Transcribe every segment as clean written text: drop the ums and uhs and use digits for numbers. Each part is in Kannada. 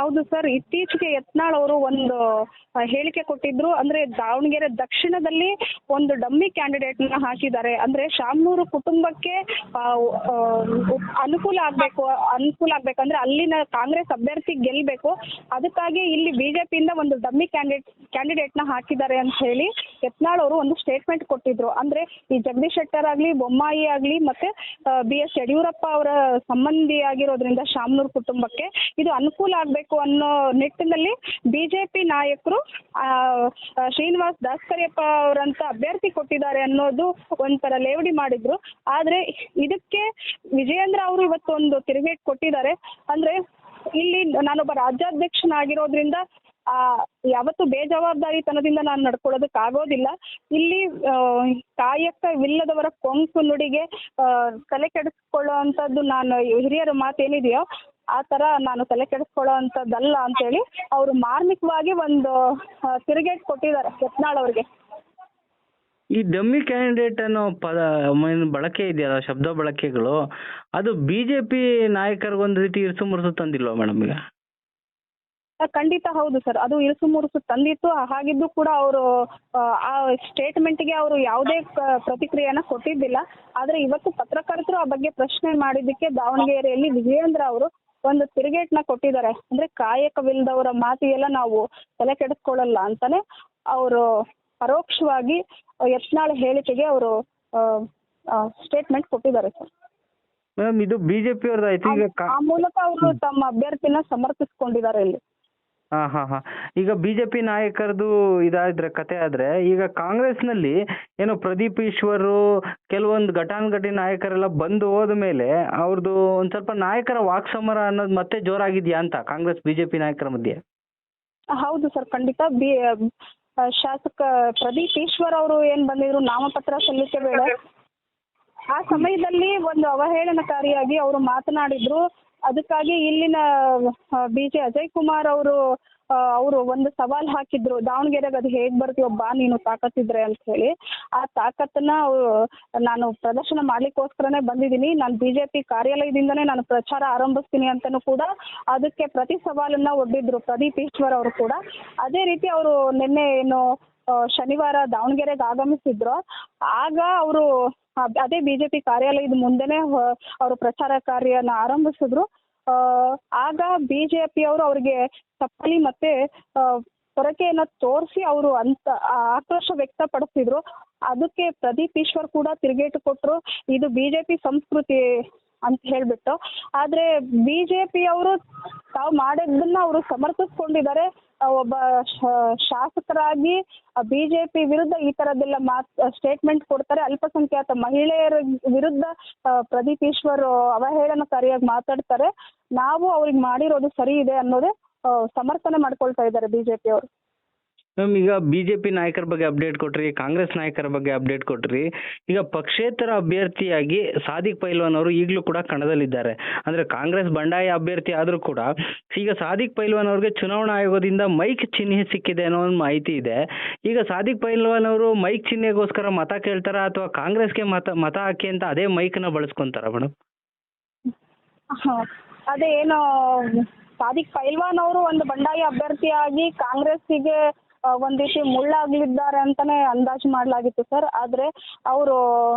ಹೌದು ಸರ್, ಇತ್ತೀಚೆಗೆ ಯತ್ನಾಳ್ ಅವರು ಒಂದು ಹೇಳಿಕೆ ಕೊಟ್ಟಿದ್ರು. ಅಂದ್ರೆ ದಾವಣಗೆರೆ ದಕ್ಷಿಣದಲ್ಲಿ ಒಂದು ಡಮ್ಮಿ ಕ್ಯಾಂಡಿಡೇಟ್ನ ಹಾಕಿದ್ದಾರೆ. ಅಂದ್ರೆ ಶಾಮನೂರು ಕುಟುಂಬಕ್ಕೆ ಅನುಕೂಲ ಆಗ್ಬೇಕಂದ್ರೆ ಅಲ್ಲಿನ ಕಾಂಗ್ರೆಸ್ ಅಭ್ಯರ್ಥಿ ಗೆಲ್ಬೇಕು, ಅದಕ್ಕಾಗಿ ಇಲ್ಲಿ ಬಿಜೆಪಿಯಿಂದ ಒಂದು ಡಮ್ಮಿ ಕ್ಯಾಂಡಿಡೇಟ್ನ ಹಾಕಿದ್ದಾರೆ ಅಂತ ಹೇಳಿ ಯತ್ನಾಳ್ ಅವರು ಒಂದು ಸ್ಟೇಟ್ಮೆಂಟ್ ಕೊಟ್ಟಿದ್ರು. ಅಂದ್ರೆ ಈ ಜಗದೀಶ್ ಶೆಟ್ಟರ್ ಆಗ್ಲಿ, ಬೊಮ್ಮಾಯಿ ಆಗ್ಲಿ, ಮತ್ತೆ BS ಯಡಿಯೂರಪ್ಪ ಅವರ ಸಂಬಂಧಿಯಾಗಿರೋದ್ರಿಂದ ಶಾಮನೂರು ಕುಟುಂಬಕ್ಕೆ ಇದು ಅನುಕೂಲ ಆಗ್ಬೇಕು ಅನ್ನೋ ನಿಟ್ಟಿನಲ್ಲಿ ಬಿಜೆಪಿ ನಾಯಕರು ಶ್ರೀನಿವಾಸ್ ದಾಸ್ಕರಿಯಪ್ಪ ಅವರಂತ ಅಭ್ಯರ್ಥಿ ಕೊಟ್ಟಿದ್ದಾರೆ ಅನ್ನೋದು ಒಂಥರ ಲೇವಡಿ ಮಾಡಿದ್ರು. ಆದ್ರೆ ಇದಕ್ಕೆ ವಿಜಯೇಂದ್ರ ಅವರು ಇವತ್ತು ಒಂದು ತಿರುಗೇಟ್ ಕೊಟ್ಟಿದ್ದಾರೆ. ಅಂದ್ರೆ ಇಲ್ಲಿ ನಾನೊಬ್ಬ ರಾಜ್ಯಾಧ್ಯಕ್ಷನಾಗಿರೋದ್ರಿಂದ ಯಾವತ್ತು ಬೇಜವಾಬ್ದಾರಿತನದಿಂದ ನಾನು ನಡ್ಕೊಳ್ಳೋದಕ್ಕಾಗೋದಿಲ್ಲ. ಇಲ್ಲಿ ಕಾಯಕವಿಲ್ಲದವರ ಕೊಂಕು ನುಡಿಗೆ ತಲೆ ಕೆಡಿಸ್ಕೊಳ್ಳೋ ಅಂಥದ್ದು ನಾನು ಹಿರಿಯರ ಮಾತೇನಿದೆಯೋ ಆ ಥರ ನಾನು ತಲೆ ಕೆಡಿಸ್ಕೊಳ್ಳೋ ಅಂಥದ್ದಲ್ಲ ಅಂತೇಳಿ ಅವರು ಮಾರ್ಮಿಕವಾಗಿ ಒಂದು ತಿರುಗೇಟ್ ಕೊಟ್ಟಿದ್ದಾರೆ ಯತ್ನಾಳ್ ಅವ್ರಿಗೆ. ಈ ಡಮ್ಮಿ ಕ್ಯಾಂಡಿಡೇಟ್ ಅನ್ನೋ ಪದ ಬಳಕೆ ಇದೆಯಲ್ಲ, ಶಬ್ದ ಬಳಕೆಗಳು, ಅದು ಬಿಜೆಪಿ ನಾಯಕರಿಗೊಂದು ರೀತಿ ಇರಿಸು ಮುರುಸು ತಂದಿಲ್ವಾ ಮೇಡಮ್? ಈಗ ಖಂಡಿತ ಹೌದು ಸರ್, ಅದು ಇರಿಸು ಮುರುಸು ತಂದಿತ್ತು. ಹಾಗಿದ್ದು ಕೂಡ ಅವರು ಆ ಸ್ಟೇಟ್ಮೆಂಟ್ಗೆ ಅವರು ಯಾವುದೇ ಪ್ರತಿಕ್ರಿಯೆಯನ್ನ ಕೊಟ್ಟಿದ್ದಿಲ್ಲ. ಆದ್ರೆ ಇವತ್ತು ಪತ್ರಕರ್ತರು ಆ ಬಗ್ಗೆ ಪ್ರಶ್ನೆ ಮಾಡಿದ್ದಕ್ಕೆ ದಾವಣಗೆರೆಯಲ್ಲಿ ವಿಜಯೇಂದ್ರ ಅವರು ಒಂದು ತಿರುಗೇಟ್ನ ಕೊಟ್ಟಿದ್ದಾರೆ. ಅಂದ್ರೆ ಕಾಯಕವಿಲ್ಲದವರ ಮಾತಿಗೆಲ್ಲ ನಾವು ತಲೆ ಕೆಡಿಸ್ಕೊಳ್ಳಲ್ಲ ಅಂತಾನೆ ಅವರು ಪರೋಕ್ಷವಾಗಿ ಯತ್ನಾಳ್ ಹೇಳಿಕೆಗೆ ಅವರು ಸ್ಟೇಟ್ಮೆಂಟ್ ಕೊಟ್ಟಿದ್ದಾರೆ ಸರ್. ಮೇಡಮ್, ಇದು ಬಿಜೆಪಿ ಅವ್ರದ್ದಾಯ್ತು. ಈಗ ಆ ಮೂಲಕ ಅವರು ತಮ್ಮ ಅಭ್ಯರ್ಥಿನ ಸಮರ್ಥಿಸಿಕೊಂಡಿದ್ದಾರೆ ಇಲ್ಲಿ. ಈಗ ಬಿಜೆಪಿ ನಾಯಕರದು ಇದಾದ್ರೆ ಕತೆ ಆದ್ರೆ, ಈಗ ಕಾಂಗ್ರೆಸ್ನಲ್ಲಿ ಏನೋ ಪ್ರದೀಪ್ ಈಶ್ವರು ಕೆಲವೊಂದು ಘಟಾನುಘಟಿ ನಾಯಕರೆಲ್ಲ ಬಂದು ಹೋದ ಮೇಲೆ ಅವ್ರದ್ದು ಒಂದ್ ಸ್ವಲ್ಪ ನಾಯಕರ ವಾಕ್ಸಮರ ಅನ್ನೋದು ಮತ್ತೆ ಜೋರಾಗಿದ್ಯಾ ಅಂತ ಕಾಂಗ್ರೆಸ್ ಬಿಜೆಪಿ ನಾಯಕರ ಮಧ್ಯೆ? ಹೌದು ಸರ್, ಖಂಡಿತ. ಶಾಸಕ ಪ್ರದೀಪ್ ಈಶ್ವರ್ ಅವರು ಏನ್ ಬಂದಿದ್ರು ನಾಮಪತ್ರ ಸಲ್ಲಿಕೆ ವೇಳೆ, ಆ ಸಮಯದಲ್ಲಿ ಒಂದು ಅವಹೇಳನಕಾರಿಯಾಗಿ ಅವರು ಮಾತನಾಡಿದ್ರು. ಅದಕ್ಕಾಗಿ ಇಲ್ಲಿನ ಅಜಯ್ ಕುಮಾರ್ ಅವರು ಒಂದು ಸವಾಲ್ ಹಾಕಿದ್ರು, ದಾವಣಗೆರೆಗೆ ಅದು ಹೇಗ್ ಬರ್ತೀವೋ ಬಾ ನೀನು ತಾಕತ್ತಿದ್ರೆ ಅಂತ ಹೇಳಿ. ಆ ತಾಕತ್ತನ್ನ ನಾನು ಪ್ರದರ್ಶನ ಮಾಡ್ಲಿಕ್ಕೋಸ್ಕರನೇ ಬಂದಿದ್ದೀನಿ, ನಾನು ಬಿಜೆಪಿ ಕಾರ್ಯಾಲಯದಿಂದನೇ ನಾನು ಪ್ರಚಾರ ಆರಂಭಿಸ್ತೀನಿ ಅಂತನೂ ಕೂಡ ಅದಕ್ಕೆ ಪ್ರತಿ ಸವಾಲನ್ನ ಒಡ್ಡಿದ್ರು ಪ್ರದೀಪ್ ಈಶ್ವರ್ ಅವರು ಕೂಡ. ಅದೇ ರೀತಿ ಅವರು ನಿನ್ನೆ ಏನು ಶನಿವಾರ ದಾವಣಗೆರೆಗೆ ಆಗಮಿಸಿದ್ರು, ಆಗ ಅವರು ಅದೇ ಬಿಜೆಪಿ ಕಾರ್ಯಾಲಯದ ಮುಂದೆನೆ ಅವರು ಪ್ರಚಾರ ಕಾರ್ಯನ ಆರಂಭಿಸಿದ್ರು. ಆಗ ಬಿಜೆಪಿ ಅವರು ಅವರಿಗೆ ಚಪ್ಪಲಿ ಮತ್ತೆ ಪೊರಕೆಯನ್ನ ತೋರಿಸಿ ಅವರು ಆಕ್ರೋಶ ವ್ಯಕ್ತಪಡಿಸಿದ್ರು. ಅದಕ್ಕೆ ಪ್ರದೀಪ್ ಈಶ್ವರ್ ಕೂಡ ತಿರುಗೇಟು ಕೊಟ್ಟರು, ಇದು ಬಿಜೆಪಿ ಸಂಸ್ಕೃತಿ ಅಂತ ಹೇಳ್ಬಿಟ್ಟು. ಆದ್ರೆ ಬಿಜೆಪಿ ಅವರು ತಾವು ಮಾಡಿದ್ದನ್ನ ಅವರು ಸಮರ್ಥಿಸ್ಕೊಂಡಿದ್ದಾರೆ. ಒಬ್ಬ ಶಾಸಕರಾಗಿ ಬಿಜೆಪಿ ವಿರುದ್ಧ ಈ ತರದ್ದೆಲ್ಲ ಸ್ಟೇಟ್ಮೆಂಟ್ ಕೊಡ್ತಾರೆ. ಅಲ್ಪಸಂಖ್ಯಾತ ಮಹಿಳೆಯರ ವಿರುದ್ಧ ಪ್ರದೀಪ್ ಈಶ್ವರ್ ಅವಹೇಳನಕಾರಿಯಾಗಿ ಮಾತಾಡ್ತಾರೆ. ನಾವು ಅವ್ರಿಗೆ ಮಾಡಿರೋದು ಸರಿ ಇದೆ ಅನ್ನೋದೇ ಸಮರ್ಥನೆ ಮಾಡ್ಕೊಳ್ತಾ ಇದ್ದಾರೆ ಬಿಜೆಪಿ ಅವರು. ಮ್ಯಾಮ್, ಈಗ ಬಿಜೆಪಿ ನಾಯಕರ ಬಗ್ಗೆ ಅಪ್ಡೇಟ್ ಕೊಟ್ರಿ, ಕಾಂಗ್ರೆಸ್ ನಾಯಕರ ಬಗ್ಗೆ ಅಪ್ಡೇಟ್ ಕೊಟ್ರಿ. ಈಗ ಪಕ್ಷೇತರ ಅಭ್ಯರ್ಥಿಯಾಗಿ ಸಾದಿಕ್ ಪೈಲ್ವಾನ್ ಅವರು ಈಗಲೂ ಕೂಡ ಕಣದಲ್ಲಿದ್ದಾರೆ. ಅಂದ್ರೆ ಕಾಂಗ್ರೆಸ್ ಬಂಡಾಯ ಅಭ್ಯರ್ಥಿ ಆದ್ರೂ ಕೂಡ ಈಗ ಸಾದಿಕ್ ಪೈಲ್ವಾನ್ ಅವ್ರಿಗೆ ಚುನಾವಣಾ ಆಯೋಗದಿಂದ ಮೈಕ್ ಚಿಹ್ನೆ ಸಿಕ್ಕಿದೆ ಅನ್ನೋ ಒಂದು ಮಾಹಿತಿ ಇದೆ. ಈಗ ಸಾದಿಕ್ ಪೈಲ್ವಾನ್ ಅವರು ಮೈಕ್ ಚಿಹ್ನೆಗೋಸ್ಕರ ಮತ ಕೇಳ್ತಾರ ಅಥವಾ ಕಾಂಗ್ರೆಸ್ಗೆ ಮತ ಹಾಕಿ ಅಂತ ಅದೇ ಮೈಕ್ ನ ಬಳಸ್ಕೊಂತಾರ ಮೇಡಮ್? ಅದೇ ಏನೋ ಸಾದಿಕ್ ಪೈಲ್ವಾನ್ ಅವರು ಒಂದು ಬಂಡಾಯ ಅಭ್ಯರ್ಥಿಯಾಗಿ ಕಾಂಗ್ರೆಸ್ಸಿಗೆ ಒಂದ್ ರೀತಿ ಮುಳ್ಳಾಗ್ಲಿದ್ದಾರೆ ಅಂತಾನೆ ಅಂದಾಜು ಮಾಡಲಾಗಿತ್ತು ಸರ್. ಆದ್ರೆ ಅವರು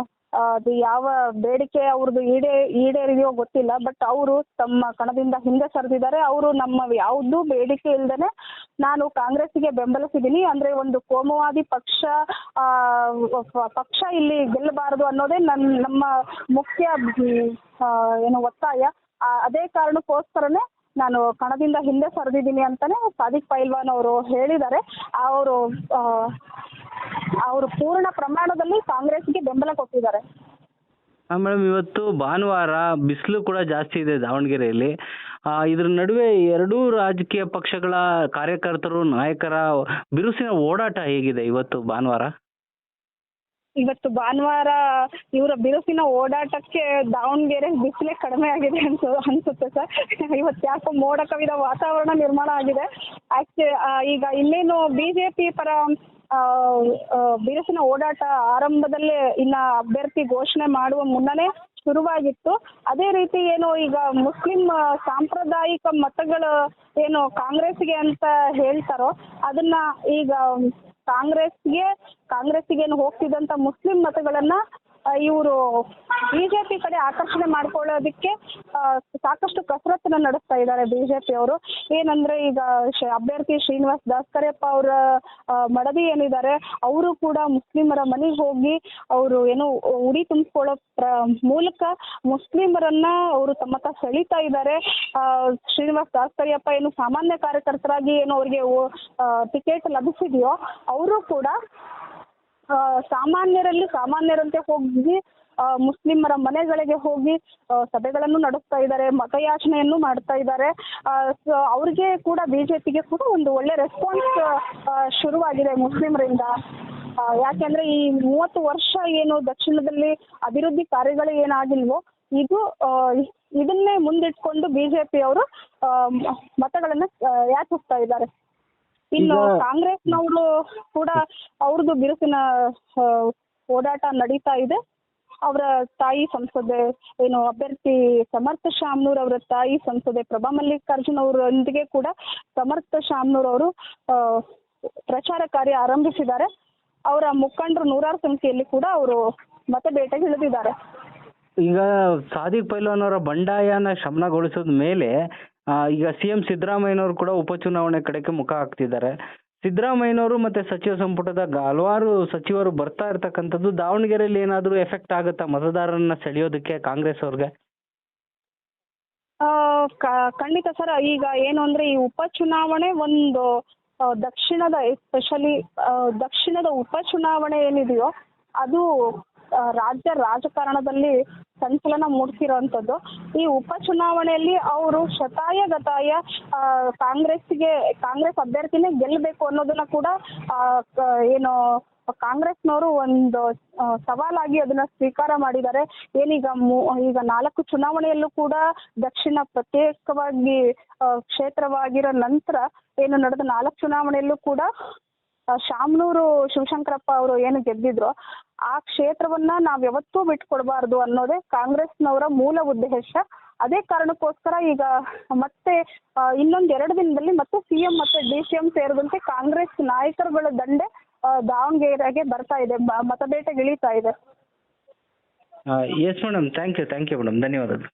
ಅದು ಯಾವ ಬೇಡಿಕೆ ಅವ್ರದ್ದು ಈಡೇರಿದೆಯೋ ಗೊತ್ತಿಲ್ಲ. ಬಟ್ ಅವರು ತಮ್ಮ ಕಣದಿಂದ ಹಿಂದೆ ಸರಿದಿದ್ದಾರೆ. ಅವರು ನಮ್ಮ ಯಾವುದೂ ಬೇಡಿಕೆ ಇಲ್ದೇನೆ ನಾನು ಕಾಂಗ್ರೆಸ್ಸಿಗೆ ಬೆಂಬಲಿಸಿದ್ದೀನಿ, ಅಂದ್ರೆ ಒಂದು ಕೋಮುವಾದಿ ಪಕ್ಷ ಇಲ್ಲಿ ಗೆಲ್ಲಬಾರದು ಅನ್ನೋದೇ ನಮ್ಮ ಮುಖ್ಯ ಒತ್ತಾಯ. ಅದೇ ಕಾರಣಕ್ಕೋಸ್ಕರನೇ ನಾನು ಕಣದಿಂದ ಹಿಂದೆ ಸರಿದಿದ್ದೀನಿ ಅಂತಾನೆ ಸಾದಿಕ್ ಪೈಲ್ವಾನ್ ಅವರು ಹೇಳಿದ್ದಾರೆ. ಅವರು ಪೂರ್ಣ ಪ್ರಮಾಣದಲ್ಲಿ ಕಾಂಗ್ರೆಸ್ಗೆ ಬೆಂಬಲ ಕೊಟ್ಟಿದ್ದಾರೆ. ಮೇಡಮ್, ಇವತ್ತು ಭಾನುವಾರ ಬಿಸಿಲು ಕೂಡ ಜಾಸ್ತಿ ಇದೆ ದಾವಣಗೆರೆಯಲ್ಲಿ. ಇದ್ರ ನಡುವೆ ಎರಡೂ ರಾಜಕೀಯ ಪಕ್ಷಗಳ ಕಾರ್ಯಕರ್ತರು ನಾಯಕರ ಬಿರುಸಿನ ಓಡಾಟ ಹೇಗಿದೆ ಇವತ್ತು ಭಾನುವಾರ? ಇವತ್ತು ಭಾನುವಾರ ಇವರ ಬಿರುಸಿನ ಓಡಾಟಕ್ಕೆ ದಾವಣಗೆರೆ ಬಿಸಿಲೇ ಕಡಿಮೆ ಆಗಿದೆ ಅನ್ಸುತ್ತೆ ಸರ್. ಇವತ್ತು ಯಾಕೋ ಮೋಡ ಕವಿದ ವಾತಾವರಣ ನಿರ್ಮಾಣ ಆಗಿದೆ. ಈಗ ಇನ್ನೇನು ಬಿಜೆಪಿ ಪರ ಬಿರುಸಿನ ಓಡಾಟ ಆರಂಭದಲ್ಲೇ ಇನ್ನ ಅಭ್ಯರ್ಥಿ ಘೋಷಣೆ ಮಾಡುವ ಮುನ್ನನೇ ಶುರುವಾಗಿತ್ತು. ಅದೇ ರೀತಿ ಏನು ಈಗ ಮುಸ್ಲಿಂ ಸಾಂಪ್ರದಾಯಿಕ ಮತಗಳ ಏನು ಕಾಂಗ್ರೆಸ್ಗೆ ಅಂತ ಹೇಳ್ತಾರೋ ಅದನ್ನ ಈಗ ಕಾಂಗ್ರೆಸ್ಗೆ ಏನು ಹೋಗ್ತಿದ್ದಂಥ ಮುಸ್ಲಿಂ ಮತಗಳನ್ನ ಇವರು ಬಿಜೆಪಿ ಕಡೆ ಆಕರ್ಷಣೆ ಮಾಡ್ಕೊಳ್ಳೋದಕ್ಕೆ ಸಾಕಷ್ಟು ಕಸರತ್ತನ್ನ ನಡೆಸ್ತಾ ಇದ್ದಾರೆ ಬಿಜೆಪಿ ಅವರು. ಏನಂದ್ರೆ ಈಗ ಅಭ್ಯರ್ಥಿ ಶ್ರೀನಿವಾಸ್ ದಾಸ್ಕರಿಯಪ್ಪ ಅವರ ಮಡದಿ ಏನಿದ್ದಾರೆ ಅವರು ಕೂಡ ಮುಸ್ಲಿಮರ ಮನೆಗೆ ಹೋಗಿ ಅವರು ಏನು ಉಡಿ ತುಂಬಿಕೊಳ್ಳೋ ಮೂಲಕ ಮುಸ್ಲಿಮರನ್ನ ಅವರು ತಮ್ಮತ್ತ ಸೆಳೀತಾ ಇದ್ದಾರೆ. ಶ್ರೀನಿವಾಸ್ ದಾಸ್ಕರಿಯಪ್ಪ ಏನು ಸಾಮಾನ್ಯ ಕಾರ್ಯಕರ್ತರಾಗಿ ಏನು ಅವ್ರಿಗೆ ಟಿಕೆಟ್ ಲಭಿಸಿದೆಯೋ ಅವರು ಕೂಡ ಸಾಮಾನ್ಯರಂತೆ ಹೋಗಿ ಮುಸ್ಲಿಮರ ಮನೆಗಳಿಗೆ ಹೋಗಿ ಸಭೆಗಳನ್ನು ನಡೆಸ್ತಾ ಇದ್ದಾರೆ, ಮತಯಾಚನೆಯನ್ನು ಮಾಡ್ತಾ ಇದ್ದಾರೆ. ಅವ್ರಿಗೆ ಕೂಡ ಬಿಜೆಪಿಗೆ ಕೂಡ ಒಂದು ಒಳ್ಳೆ ರೆಸ್ಪಾನ್ಸ್ ಶುರುವಾಗಿದೆ ಮುಸ್ಲಿಮರಿಂದ. ಯಾಕೆಂದ್ರೆ ಈ 30 ವರ್ಷ ಏನು ದಕ್ಷಿಣದಲ್ಲಿ ಅಭಿವೃದ್ಧಿ ಕಾರ್ಯಗಳು ಏನಾಗಿಲ್ವೋ ಇದನ್ನೇ ಮುಂದಿಟ್ಕೊಂಡು ಬಿಜೆಪಿ ಅವರು ಮತಗಳನ್ನ ಯಾಚಿಸ್ತಾ ಇದ್ದಾರೆ. ಇನ್ನು ಕಾಂಗ್ರೆಸ್ನವರು ಕೂಡ ಅವ್ರದ್ದು ಬಿರುಸಿನ ಓಡಾಟ ನಡೀತಾ ಇದೆ. ಅವರ ತಾಯಿ ಸಂಸದೆ ಏನು ಅಭ್ಯರ್ಥಿ ಸಮರ್ಥ ಶಾಮನೂರ್ ಅವರ ತಾಯಿ ಸಂಸದೆ ಪ್ರಭಾ ಮಲ್ಲಿಕಾರ್ಜುನ್ ಅವರೊಂದಿಗೆ ಕೂಡ ಸಮರ್ಥ ಶಾಮನೂರ್ ಅವರು ಪ್ರಚಾರ ಕಾರ್ಯ ಆರಂಭಿಸಿದ್ದಾರೆ. ಅವರ ಮುಖಂಡರು ನೂರಾರು ಸಂಖ್ಯೆಯಲ್ಲಿ ಕೂಡ ಅವರು ಮತಬೇಟೆಗೆ ಇಳಿದಿದ್ದಾರೆ. ಈಗ ಸಾದಿಕ್ ಪೈಲ್ವಾನ್ ಅವರ ಬಂಡಾಯನ ಶಮನಗೊಳಿಸಿದ ಮೇಲೆ ಈಗ ಸಿಎಂ ಸಿದ್ದರಾಮಯ್ಯನವರು ಕೂಡ ಉಪಚುನಾವಣೆ ಕಡೆಗೆ ಮುಖ ಹಾಕ್ತಿದ್ದಾರೆ. ಸಿದ್ದರಾಮಯ್ಯನವರು ಮತ್ತೆ ಸಚಿವ ಸಂಪುಟದ ಹಲವಾರು ಸಚಿವರು ಬರ್ತಾ ಇರ್ತಕ್ಕಂಥದ್ದು ದಾವಣಗೆರೆಯಲ್ಲಿ ಏನಾದರೂ ಎಫೆಕ್ಟ್ ಆಗುತ್ತಾ ಮತದಾರರನ್ನ ಸೆಳೆಯೋದಕ್ಕೆ ಕಾಂಗ್ರೆಸ್ ಅವ್ರಿಗೆ? ಖಂಡಿತ ಸರ್. ಈಗ ಏನು ಅಂದ್ರೆ ಈ ಉಪಚುನಾವಣೆ ಒಂದು ದಕ್ಷಿಣದ ಎಸ್ಪೆಷಲಿ ದಕ್ಷಿಣದ ಉಪಚುನಾವಣೆ ಏನಿದೆಯೋ ಅದು ರಾಜ್ಯ ರಾಜಕಾರಣದಲ್ಲಿ ಸಂಚಲನ ಮೂಡಿಸಿರೋಂಥದ್ದು. ಈ ಉಪಚುನಾವಣೆಯಲ್ಲಿ ಅವರು ಶತಾಯಗತಾಯ ಕಾಂಗ್ರೆಸ್ ಅಭ್ಯರ್ಥಿನೇ ಗೆಲ್ಲಬೇಕು ಅನ್ನೋದನ್ನ ಕೂಡ ಏನು ಕಾಂಗ್ರೆಸ್ನವರು ಒಂದು ಸವಾಲಾಗಿ ಅದನ್ನ ಸ್ವೀಕಾರ ಮಾಡಿದ್ದಾರೆ. ಏನೀಗ ಈಗ 4 ಚುನಾವಣೆಯಲ್ಲೂ ಕೂಡ ದಕ್ಷಿಣ ಪ್ರತ್ಯೇಕವಾಗಿ ಕ್ಷೇತ್ರವಾಗಿರೋ ನಂತರ ಏನು ನಡೆದ 4 ಚುನಾವಣೆಯಲ್ಲೂ ಕೂಡ ಶಾಮನೂರು ಶಿವಶಂಕರಪ್ಪ ಅವರು ಏನು ಗೆದ್ದಿದ್ರು ಆ ಕ್ಷೇತ್ರವನ್ನ ನಾವ್ ಯಾವತ್ತೂ ಬಿಟ್ಕೊಡ್ಬಾರ್ದು ಅನ್ನೋದೇ ಕಾಂಗ್ರೆಸ್ನವರ ಮೂಲ ಉದ್ದೇಶ. ಅದೇ ಕಾರಣಕ್ಕೋಸ್ಕರ ಈಗ ಮತ್ತೆ ಇನ್ನೊಂದ್ 2 ದಿನದಲ್ಲಿ ಮತ್ತೆ ಸಿಎಂ ಮತ್ತೆ ಡಿಸಿಎಂ ಸೇರಿದಂತೆ ಕಾಂಗ್ರೆಸ್ ನಾಯಕರುಗಳ ದಂಡೆ ದಾವಣಗೆರೆಗೆ ಬರ್ತಾ ಇದೆ, ಮತಬೇಟೆಗೆ ಇಳಿತಾ ಇದೆ. Yes madam, thank you madam, ಧನ್ಯವಾದಗಳು.